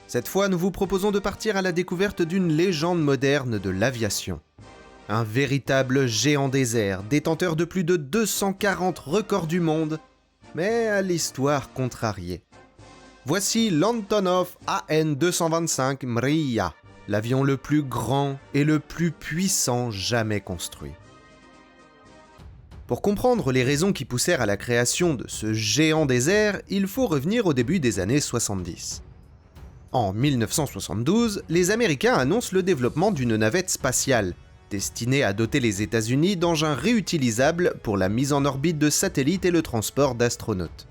Cette fois, nous vous proposons de partir à la découverte d'une légende moderne de l'aviation. Un véritable géant des airs, détenteur de plus de 240 records du monde, mais à l'histoire contrariée. Voici l'Antonov AN-225 Mriya, l'avion le plus grand et le plus puissant jamais construit. Pour comprendre les raisons qui poussèrent à la création de ce géant des airs, il faut revenir au début des années 70. En 1972, les Américains annoncent le développement d'une navette spatiale, destinée à doter les États-Unis d'engins réutilisables pour la mise en orbite de satellites et le transport d'astronautes.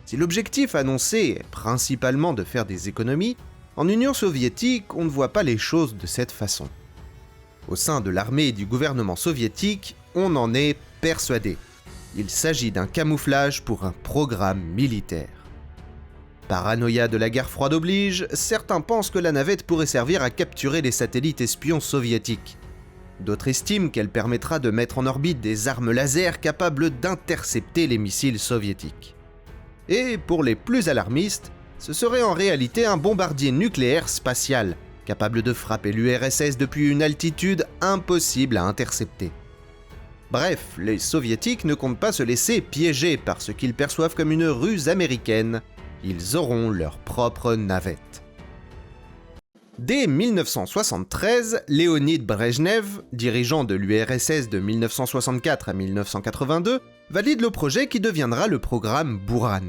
Si l'objectif annoncé est principalement de faire des économies, en Union soviétique, on ne voit pas les choses de cette façon. Au sein de l'armée et du gouvernement soviétique, on en est persuadé. Il s'agit d'un camouflage pour un programme militaire. Paranoïa de la guerre froide oblige, certains pensent que la navette pourrait servir à capturer les satellites espions soviétiques. D'autres estiment qu'elle permettra de mettre en orbite des armes laser capables d'intercepter les missiles soviétiques. Et pour les plus alarmistes, ce serait en réalité un bombardier nucléaire spatial, capable de frapper l'URSS depuis une altitude impossible à intercepter. Bref, les soviétiques ne comptent pas se laisser piéger par ce qu'ils perçoivent comme une ruse américaine. Ils auront leur propre navette. Dès 1973, Leonid Brejnev, dirigeant de l'URSS de 1964 à 1982, valide le projet qui deviendra le programme Buran.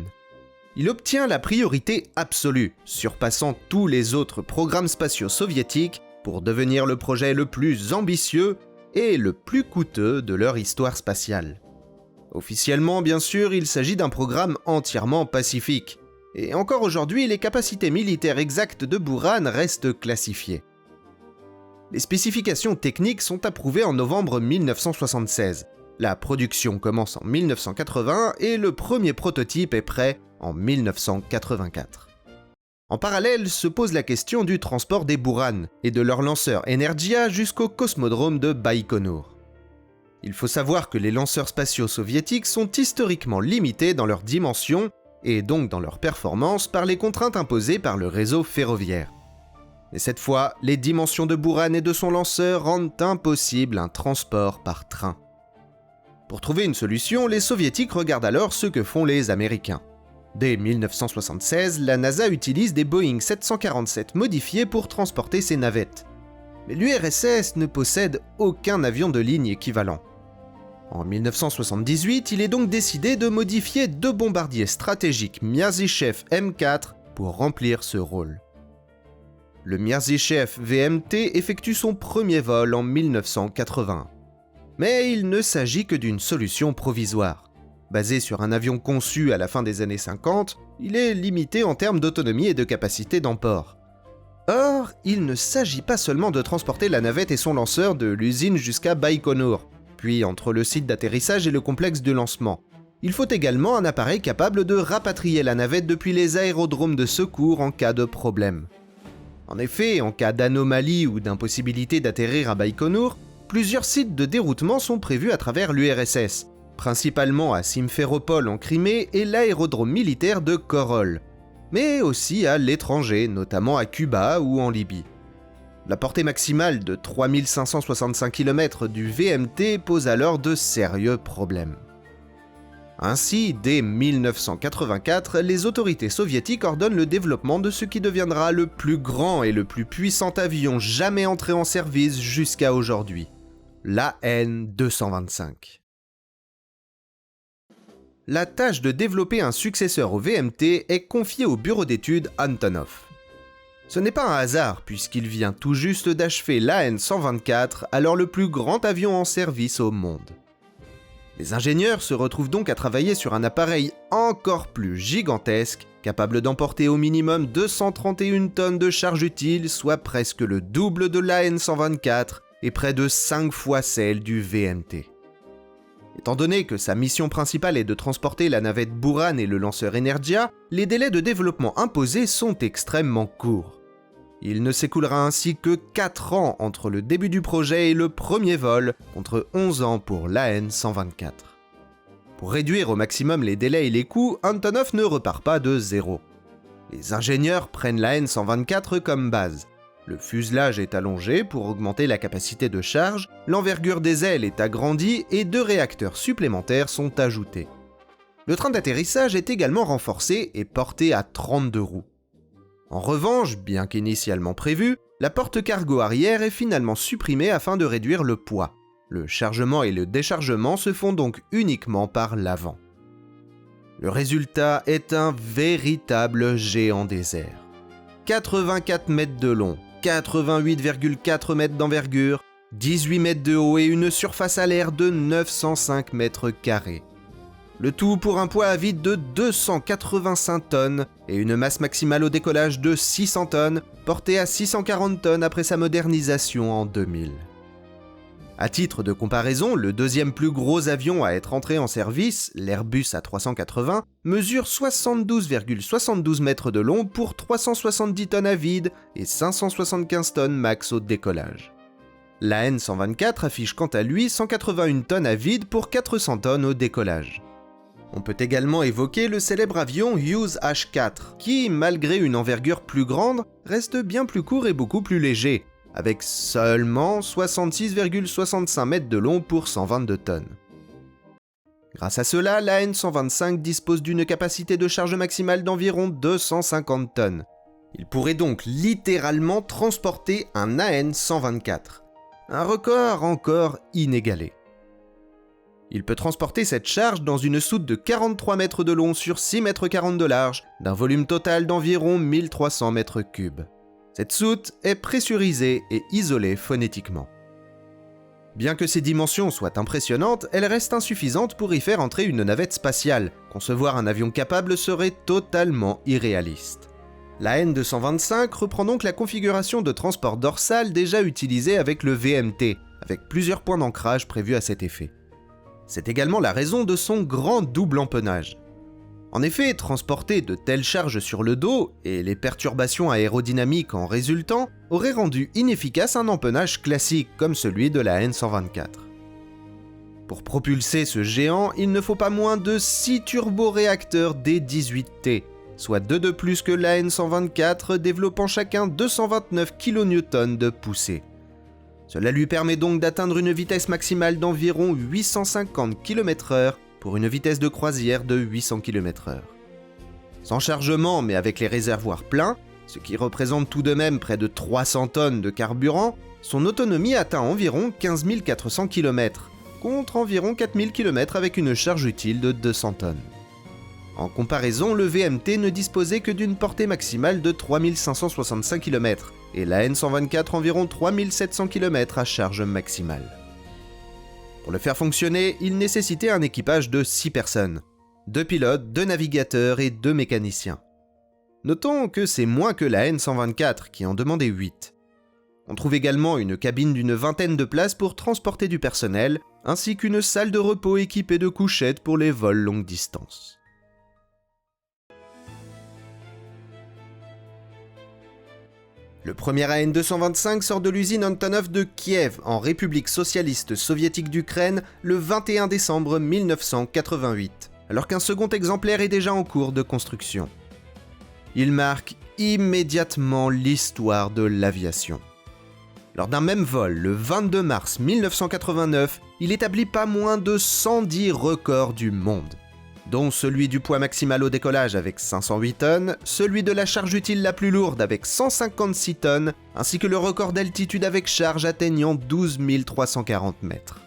Il obtient la priorité absolue, surpassant tous les autres programmes spatiaux soviétiques pour devenir le projet le plus ambitieux et le plus coûteux de leur histoire spatiale. Officiellement, bien sûr, il s'agit d'un programme entièrement pacifique. Et encore aujourd'hui, les capacités militaires exactes de Buran restent classifiées. Les spécifications techniques sont approuvées en novembre 1976. La production commence en 1980 et le premier prototype est prêt en 1984. En parallèle se pose la question du transport des Buran et de leur lanceur Energia jusqu'au cosmodrome de Baïkonour. Il faut savoir que les lanceurs spatiaux soviétiques sont historiquement limités dans leurs dimensions et donc dans leur performance par les contraintes imposées par le réseau ferroviaire. Mais cette fois, les dimensions de Buran et de son lanceur rendent impossible un transport par train. Pour trouver une solution, les soviétiques regardent alors ce que font les Américains. Dès 1976, la NASA utilise des Boeing 747 modifiés pour transporter ses navettes. Mais l'URSS ne possède aucun avion de ligne équivalent. En 1978, il est donc décidé de modifier 2 bombardiers stratégiques Myasishchev M4 pour remplir ce rôle. Le Myasishchev VMT effectue son premier vol en 1980. Mais il ne s'agit que d'une solution provisoire. Basé sur un avion conçu à la fin des années 50, il est limité en termes d'autonomie et de capacité d'emport. Or, il ne s'agit pas seulement de transporter la navette et son lanceur de l'usine jusqu'à Baïkonour, puis entre le site d'atterrissage et le complexe de lancement. Il faut également un appareil capable de rapatrier la navette depuis les aérodromes de secours en cas de problème. En effet, en cas d'anomalie ou d'impossibilité d'atterrir à Baïkonour, plusieurs sites de déroutement sont prévus à travers l'URSS, principalement à Simferopol en Crimée et l'aérodrome militaire de Korol, mais aussi à l'étranger, notamment à Cuba ou en Libye. La portée maximale de 3565 km du VMT pose alors de sérieux problèmes. Ainsi, dès 1984, les autorités soviétiques ordonnent le développement de ce qui deviendra le plus grand et le plus puissant avion jamais entré en service jusqu'à aujourd'hui, l'AN-225. La tâche de développer un successeur au VMT est confiée au bureau d'études Antonov. Ce n'est pas un hasard puisqu'il vient tout juste d'achever l'AN-124, alors le plus grand avion en service au monde. Les ingénieurs se retrouvent donc à travailler sur un appareil encore plus gigantesque, capable d'emporter au minimum 231 tonnes de charge utile, soit presque le double de l'AN-124 et près de 5 fois celle du VMT. Étant donné que sa mission principale est de transporter la navette Buran et le lanceur Energia, les délais de développement imposés sont extrêmement courts. Il ne s'écoulera ainsi que 4 ans entre le début du projet et le premier vol, contre 11 ans pour l'AN-124. Pour réduire au maximum les délais et les coûts, Antonov ne repart pas de zéro. Les ingénieurs prennent la N124 comme base. Le fuselage est allongé pour augmenter la capacité de charge, l'envergure des ailes est agrandie et 2 réacteurs supplémentaires sont ajoutés. Le train d'atterrissage est également renforcé et porté à 32 roues. En revanche, bien qu'initialement prévu, la porte cargo arrière est finalement supprimée afin de réduire le poids. Le chargement et le déchargement se font donc uniquement par l'avant. Le résultat est un véritable géant des airs. 84 mètres de long, 88,4 mètres d'envergure, 18 mètres de haut et une surface à l'air de 905 mètres carrés. Le tout pour un poids à vide de 285 tonnes et une masse maximale au décollage de 600 tonnes, portée à 640 tonnes après sa modernisation en 2000. À titre de comparaison, le deuxième plus gros avion à être entré en service, l'Airbus A380, mesure 72,72 mètres de long pour 370 tonnes à vide et 575 tonnes max au décollage. La N124 affiche quant à lui 181 tonnes à vide pour 400 tonnes au décollage. On peut également évoquer le célèbre avion Hughes H4, qui, malgré une envergure plus grande, reste bien plus court et beaucoup plus léger, avec seulement 66,65 mètres de long pour 122 tonnes. Grâce à cela, la N125 dispose d'une capacité de charge maximale d'environ 250 tonnes. Il pourrait donc littéralement transporter un AN124, un record encore inégalé. Il peut transporter cette charge dans une soute de 43 mètres de long sur 6 mètres 40 de large, d'un volume total d'environ 1300 mètres cubes. Cette soute est pressurisée et isolée phonétiquement. Bien que ses dimensions soient impressionnantes, elles restent insuffisantes pour y faire entrer une navette spatiale. Concevoir un avion capable serait totalement irréaliste. La N225 reprend donc la configuration de transport dorsal déjà utilisée avec le VMT, avec plusieurs points d'ancrage prévus à cet effet. C'est également la raison de son grand double empennage. En effet, transporter de telles charges sur le dos, et les perturbations aérodynamiques en résultant, auraient rendu inefficace un empennage classique comme celui de la N124. Pour propulser ce géant, il ne faut pas moins de 6 turboréacteurs D18T, soit 2 de plus que la N124, développant chacun 229 kN de poussée. Cela lui permet donc d'atteindre une vitesse maximale d'environ 850 km/h pour une vitesse de croisière de 800 km/h. Sans chargement mais avec les réservoirs pleins, ce qui représente tout de même près de 300 tonnes de carburant, son autonomie atteint environ 15 400 km, contre environ 4000 km avec une charge utile de 200 tonnes. En comparaison, le VMT ne disposait que d'une portée maximale de 3565 km, et la N124 environ 3700 km à charge maximale. Pour le faire fonctionner, il nécessitait un équipage de 6 personnes, 2 pilotes, 2 navigateurs et 2 mécaniciens. Notons que c'est moins que la N124 qui en demandait 8. On trouve également une cabine d'une vingtaine de places pour transporter du personnel, ainsi qu'une salle de repos équipée de couchettes pour les vols longue distance. Le premier AN225 sort de l'usine Antonov de Kiev, en République socialiste soviétique d'Ukraine, le 21 décembre 1988, alors qu'un second exemplaire est déjà en cours de construction. Il marque immédiatement l'histoire de l'aviation. Lors d'un même vol, le 22 mars 1989, il établit pas moins de 110 records du monde, dont celui du poids maximal au décollage avec 508 tonnes, celui de la charge utile la plus lourde avec 156 tonnes, ainsi que le record d'altitude avec charge atteignant 12 340 mètres.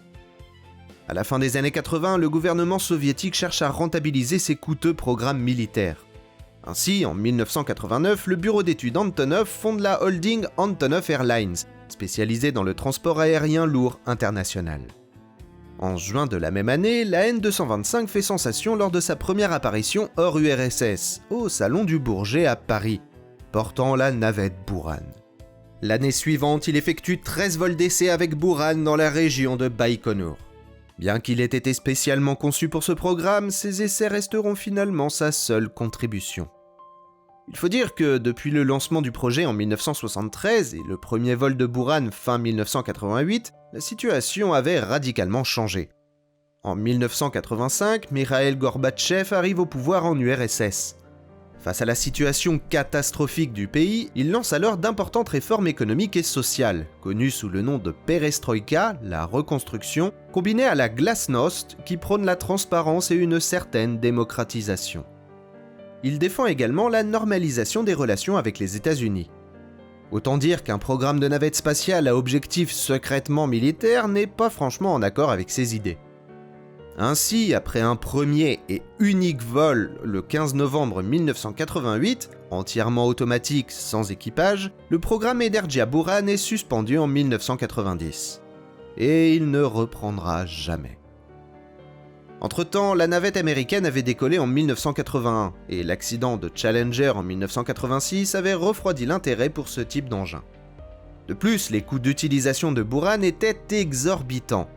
À la fin des années 80, le gouvernement soviétique cherche à rentabiliser ses coûteux programmes militaires. Ainsi, en 1989, le bureau d'études Antonov fonde la holding Antonov Airlines, spécialisée dans le transport aérien lourd international. En juin de la même année, la N225 fait sensation lors de sa première apparition hors URSS, au Salon du Bourget à Paris, portant la navette Buran. L'année suivante, il effectue 13 vols d'essai avec Buran dans la région de Baïkonour. Bien qu'il ait été spécialement conçu pour ce programme, ces essais resteront finalement sa seule contribution. Il faut dire que depuis le lancement du projet en 1973 et le premier vol de Buran fin 1988, la situation avait radicalement changé. En 1985, Mikhail Gorbatchev arrive au pouvoir en URSS. Face à la situation catastrophique du pays, il lance alors d'importantes réformes économiques et sociales, connues sous le nom de perestroïka, la reconstruction, combinées à la glasnost, qui prône la transparence et une certaine démocratisation. Il défend également la normalisation des relations avec les États-Unis. Autant dire qu'un programme de navette spatiale à objectif secrètement militaire n'est pas franchement en accord avec ses idées. Ainsi, après un premier et unique vol le 15 novembre 1988, entièrement automatique sans équipage, le programme Energia Buran est suspendu en 1990. Et il ne reprendra jamais. Entre-temps, la navette américaine avait décollé en 1981, et l'accident de Challenger en 1986 avait refroidi l'intérêt pour ce type d'engin. De plus, les coûts d'utilisation de Buran étaient exorbitants.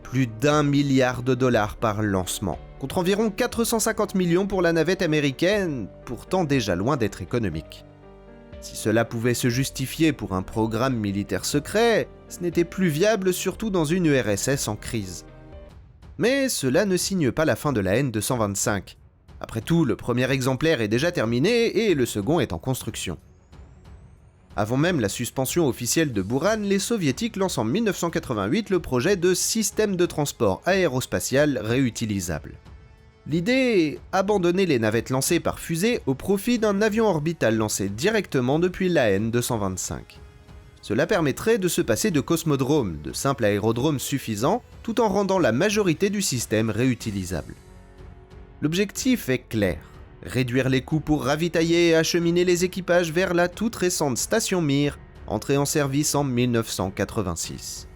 Plus d'1 milliard de dollars par lancement, contre environ 450 millions pour la navette américaine, pourtant déjà loin d'être économique. Si cela pouvait se justifier pour un programme militaire secret, ce n'était plus viable surtout dans une URSS en crise. Mais cela ne signe pas la fin de la N225. Après tout, le premier exemplaire est déjà terminé et le second est en construction. Avant même la suspension officielle de Buran, les soviétiques lancent en 1988 le projet de système de transport aérospatial réutilisable. L'idée, abandonner les navettes lancées par fusée au profit d'un avion orbital lancé directement depuis la N225. Cela permettrait de se passer de cosmodromes, de simples aérodromes suffisants, tout en rendant la majorité du système réutilisable. L'objectif est clair. Réduire les coûts pour ravitailler et acheminer les équipages vers la toute récente station Mir, entrée en service en 1986.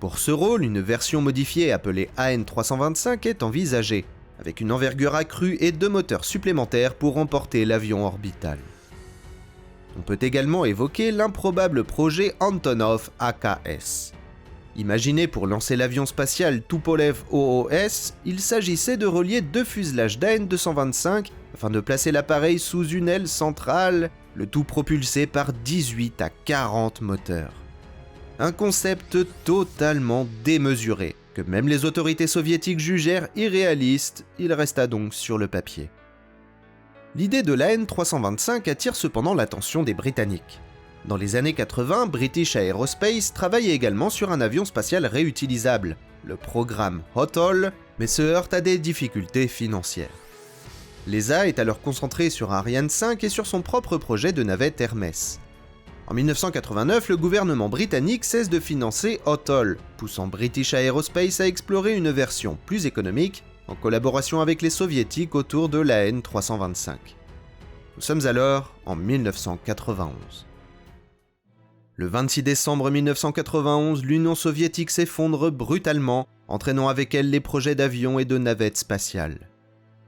Pour ce rôle, une version modifiée appelée AN325 est envisagée, avec une envergure accrue et 2 moteurs supplémentaires pour emporter l'avion orbital. On peut également évoquer l'improbable projet Antonov AKS. Imaginé pour lancer l'avion spatial Tupolev OOS, il s'agissait de relier 2 fuselages d'AN225 afin de placer l'appareil sous une aile centrale, le tout propulsé par 18 à 40 moteurs. Un concept totalement démesuré, que même les autorités soviétiques jugèrent irréaliste, il resta donc sur le papier. L'idée de la N325 attire cependant l'attention des Britanniques. Dans les années 80, British Aerospace travaille également sur un avion spatial réutilisable, le programme HOTOL, mais se heurte à des difficultés financières. L'ESA est alors concentrée sur Ariane 5 et sur son propre projet de navette Hermès. En 1989, le gouvernement britannique cesse de financer HOTOL, poussant British Aerospace à explorer une version plus économique, en collaboration avec les soviétiques autour de la N325. Nous sommes alors en 1991. Le 26 décembre 1991, l'Union soviétique s'effondre brutalement, entraînant avec elle les projets d'avions et de navettes spatiales.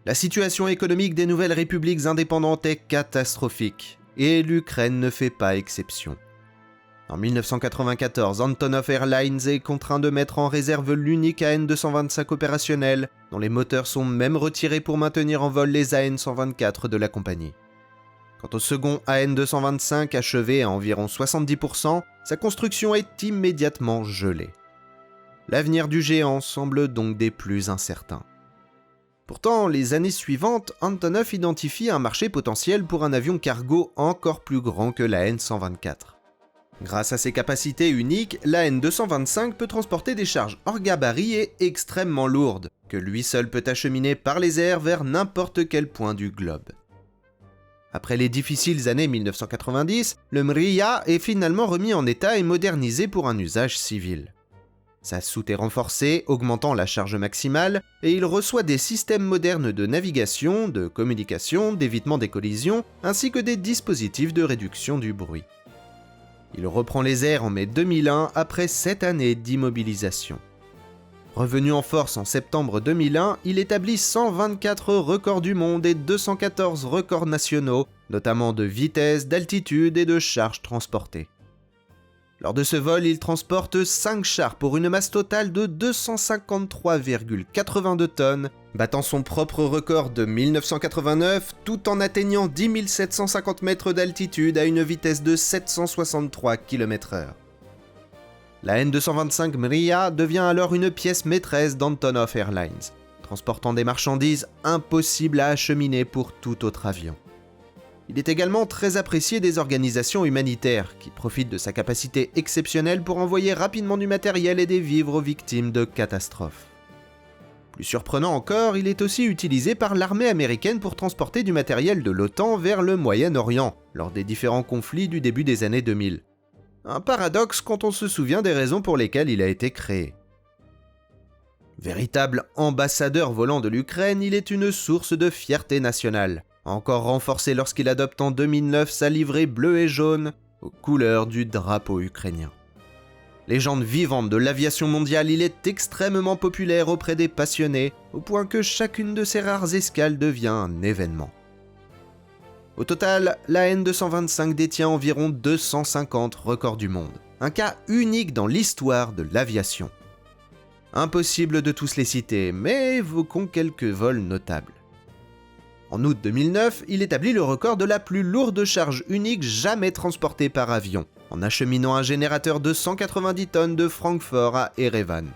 La situation économique des nouvelles républiques indépendantes est catastrophique, et l'Ukraine ne fait pas exception. En 1994, Antonov Airlines est contraint de mettre en réserve l'unique AN225 opérationnel, dont les moteurs sont même retirés pour maintenir en vol les AN124 de la compagnie. Quant au second AN225 achevé à environ 70%, sa construction est immédiatement gelée. L'avenir du géant semble donc des plus incertains. Pourtant, les années suivantes, Antonov identifie un marché potentiel pour un avion cargo encore plus grand que la N124. Grâce à ses capacités uniques, la N225 peut transporter des charges hors gabarit et extrêmement lourdes, que lui seul peut acheminer par les airs vers n'importe quel point du globe. Après les difficiles années 1990, le Mriya est finalement remis en état et modernisé pour un usage civil. Sa soute est renforcée, augmentant la charge maximale, et il reçoit des systèmes modernes de navigation, de communication, d'évitement des collisions, ainsi que des dispositifs de réduction du bruit. Il reprend les airs en mai 2001 après 7 années d'immobilisation. Revenu en force en septembre 2001, il établit 124 records du monde et 214 records nationaux, notamment de vitesse, d'altitude et de charge transportée. Lors de ce vol, il transporte 5 chars pour une masse totale de 253,82 tonnes, battant son propre record de 1989 tout en atteignant 10 750 mètres d'altitude à une vitesse de 763 km/h. La N225 Mriya devient alors une pièce maîtresse d'Antonov Airlines, transportant des marchandises impossibles à acheminer pour tout autre avion. Il est également très apprécié des organisations humanitaires, qui profitent de sa capacité exceptionnelle pour envoyer rapidement du matériel et des vivres aux victimes de catastrophes. Plus surprenant encore, il est aussi utilisé par l'armée américaine pour transporter du matériel de l'OTAN vers le Moyen-Orient, lors des différents conflits du début des années 2000. Un paradoxe quand on se souvient des raisons pour lesquelles il a été créé. Véritable ambassadeur volant de l'Ukraine, il est une source de fierté nationale, encore renforcé lorsqu'il adopte en 2009 sa livrée bleue et jaune aux couleurs du drapeau ukrainien. Légende vivante de l'aviation mondiale, il est extrêmement populaire auprès des passionnés, au point que chacune de ses rares escales devient un événement. Au total, la N225 détient environ 250 records du monde, un cas unique dans l'histoire de l'aviation. Impossible de tous les citer, mais évoquons quelques vols notables. En août 2009, il établit le record de la plus lourde charge unique jamais transportée par avion, en acheminant un générateur de 190 tonnes de Francfort à Erevan.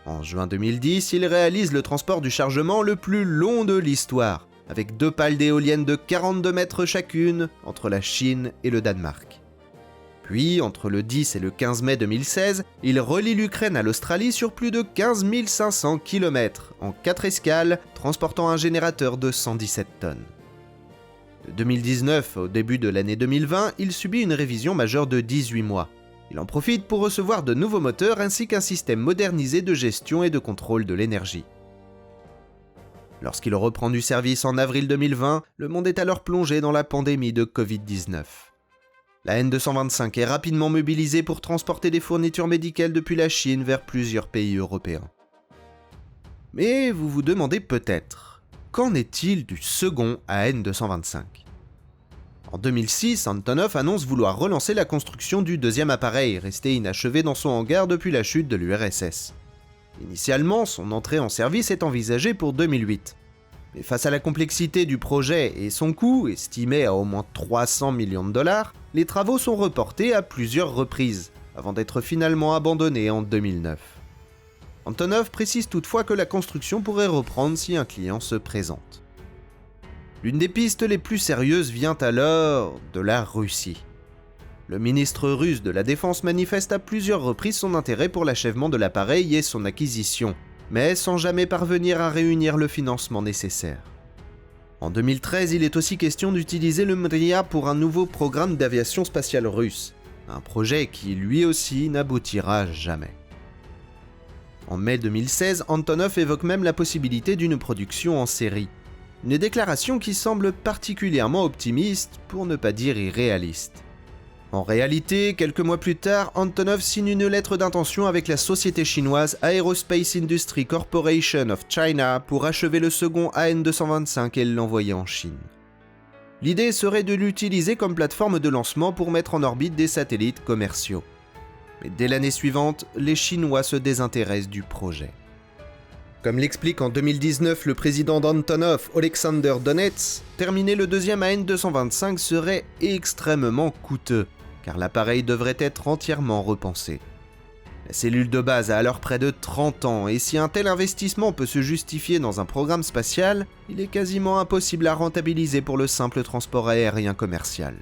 En juin 2010, il réalise le transport du chargement le plus long de l'histoire, avec 2 pales d'éoliennes de 42 mètres chacune entre la Chine et le Danemark. Puis, entre le 10 et le 15 mai 2016, il relie l'Ukraine à l'Australie sur plus de 15 500 km, en 4 escales, transportant un générateur de 117 tonnes. De 2019 au début de l'année 2020, il subit une révision majeure de 18 mois. Il en profite pour recevoir de nouveaux moteurs ainsi qu'un système modernisé de gestion et de contrôle de l'énergie. Lorsqu'il reprend du service en avril 2020, le monde est alors plongé dans la pandémie de Covid-19. La N225 est rapidement mobilisée pour transporter des fournitures médicales depuis la Chine vers plusieurs pays européens. Mais vous vous demandez peut-être, qu'en est-il du second AN225 ? En 2006, Antonov annonce vouloir relancer la construction du deuxième appareil, resté inachevé dans son hangar depuis la chute de l'URSS. Initialement, son entrée en service est envisagée pour 2008. Mais face à la complexité du projet et son coût, estimé à au moins 300 millions de dollars, les travaux sont reportés à plusieurs reprises, avant d'être finalement abandonnés en 2009. Antonov précise toutefois que la construction pourrait reprendre si un client se présente. L'une des pistes les plus sérieuses vient alors de la Russie. Le ministre russe de la Défense manifeste à plusieurs reprises son intérêt pour l'achèvement de l'appareil et son acquisition, mais sans jamais parvenir à réunir le financement nécessaire. En 2013, il est aussi question d'utiliser le Mriya pour un nouveau programme d'aviation spatiale russe, un projet qui lui aussi n'aboutira jamais. En mai 2016, Antonov évoque même la possibilité d'une production en série, une déclaration qui semble particulièrement optimiste, pour ne pas dire irréaliste. En réalité, quelques mois plus tard, Antonov signe une lettre d'intention avec la société chinoise Aerospace Industry Corporation of China pour achever le second AN225 et l'envoyer en Chine. L'idée serait de l'utiliser comme plateforme de lancement pour mettre en orbite des satellites commerciaux. Mais dès l'année suivante, les Chinois se désintéressent du projet. Comme l'explique en 2019 le président d'Antonov, Alexander Donets, terminer le deuxième AN225 serait extrêmement coûteux, car l'appareil devrait être entièrement repensé. La cellule de base a alors près de 30 ans, et si un tel investissement peut se justifier dans un programme spatial, il est quasiment impossible à rentabiliser pour le simple transport aérien commercial.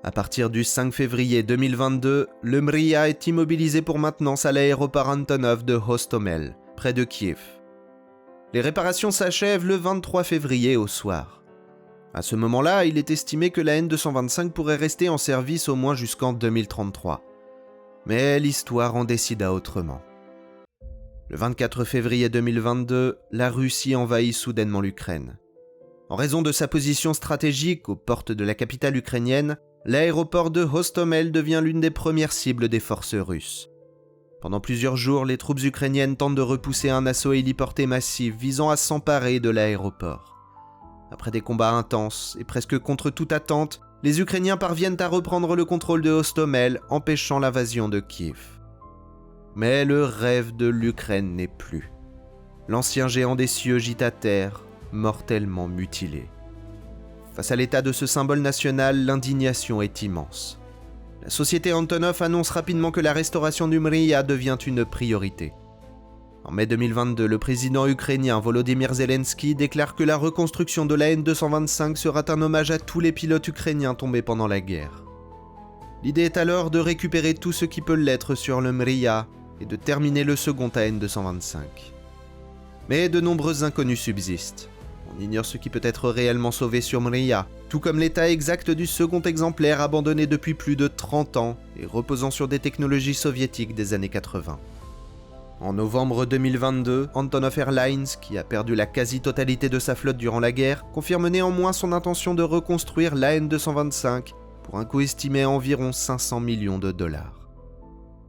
À partir du 5 février 2022, le Mriya est immobilisé pour maintenance à l'aéroport Antonov de Hostomel, près de Kiev. Les réparations s'achèvent le 23 février au soir. À ce moment-là, il est estimé que la N225 pourrait rester en service au moins jusqu'en 2033. Mais l'histoire en décida autrement. Le 24 février 2022, la Russie envahit soudainement l'Ukraine. En raison de sa position stratégique aux portes de la capitale ukrainienne, l'aéroport de Hostomel devient l'une des premières cibles des forces russes. Pendant plusieurs jours, les troupes ukrainiennes tentent de repousser un assaut héliporté massif visant à s'emparer de l'aéroport. Après des combats intenses et presque contre toute attente, les Ukrainiens parviennent à reprendre le contrôle de Hostomel, empêchant l'invasion de Kiev. Mais le rêve de l'Ukraine n'est plus. L'ancien géant des cieux gît à terre, mortellement mutilé. Face à l'état de ce symbole national, l'indignation est immense. La société Antonov annonce rapidement que la restauration du Mriya devient une priorité. En mai 2022, le président ukrainien Volodymyr Zelensky déclare que la reconstruction de la N225 sera un hommage à tous les pilotes ukrainiens tombés pendant la guerre. L'idée est alors de récupérer tout ce qui peut l'être sur le Mriya et de terminer le second AN225. Mais de nombreuses inconnues subsistent. On ignore ce qui peut être réellement sauvé sur Mriya, tout comme l'état exact du second exemplaire abandonné depuis plus de 30 ans et reposant sur des technologies soviétiques des années 80. En novembre 2022, Antonov Airlines, qui a perdu la quasi-totalité de sa flotte durant la guerre, confirme néanmoins son intention de reconstruire l'AN225 pour un coût estimé à environ 500 millions de dollars.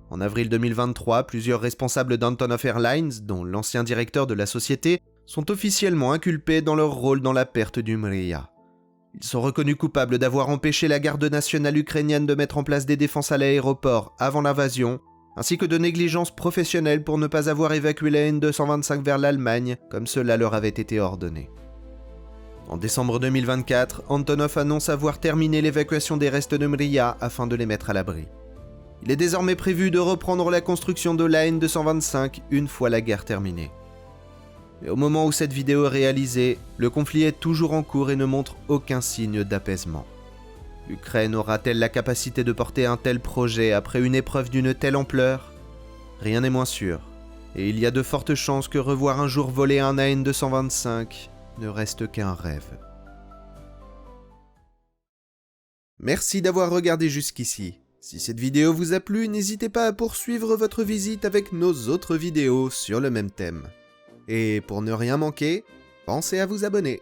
En avril 2023, plusieurs responsables d'Antonov Airlines, dont l'ancien directeur de la société, sont officiellement inculpés dans leur rôle dans la perte du Mriya. Ils sont reconnus coupables d'avoir empêché la garde nationale ukrainienne de mettre en place des défenses à l'aéroport avant l'invasion, ainsi que de négligence professionnelle pour ne pas avoir évacué la N225 vers l'Allemagne, comme cela leur avait été ordonné. En décembre 2024, Antonov annonce avoir terminé l'évacuation des restes de Mriya afin de les mettre à l'abri. Il est désormais prévu de reprendre la construction de la N225 une fois la guerre terminée. Mais au moment où cette vidéo est réalisée, le conflit est toujours en cours et ne montre aucun signe d'apaisement. L'Ukraine aura-t-elle la capacité de porter un tel projet après une épreuve d'une telle ampleur ? Rien n'est moins sûr, et il y a de fortes chances que revoir un jour voler un AN225 ne reste qu'un rêve. Merci d'avoir regardé jusqu'ici. Si cette vidéo vous a plu, n'hésitez pas à poursuivre votre visite avec nos autres vidéos sur le même thème. Et pour ne rien manquer, pensez à vous abonner.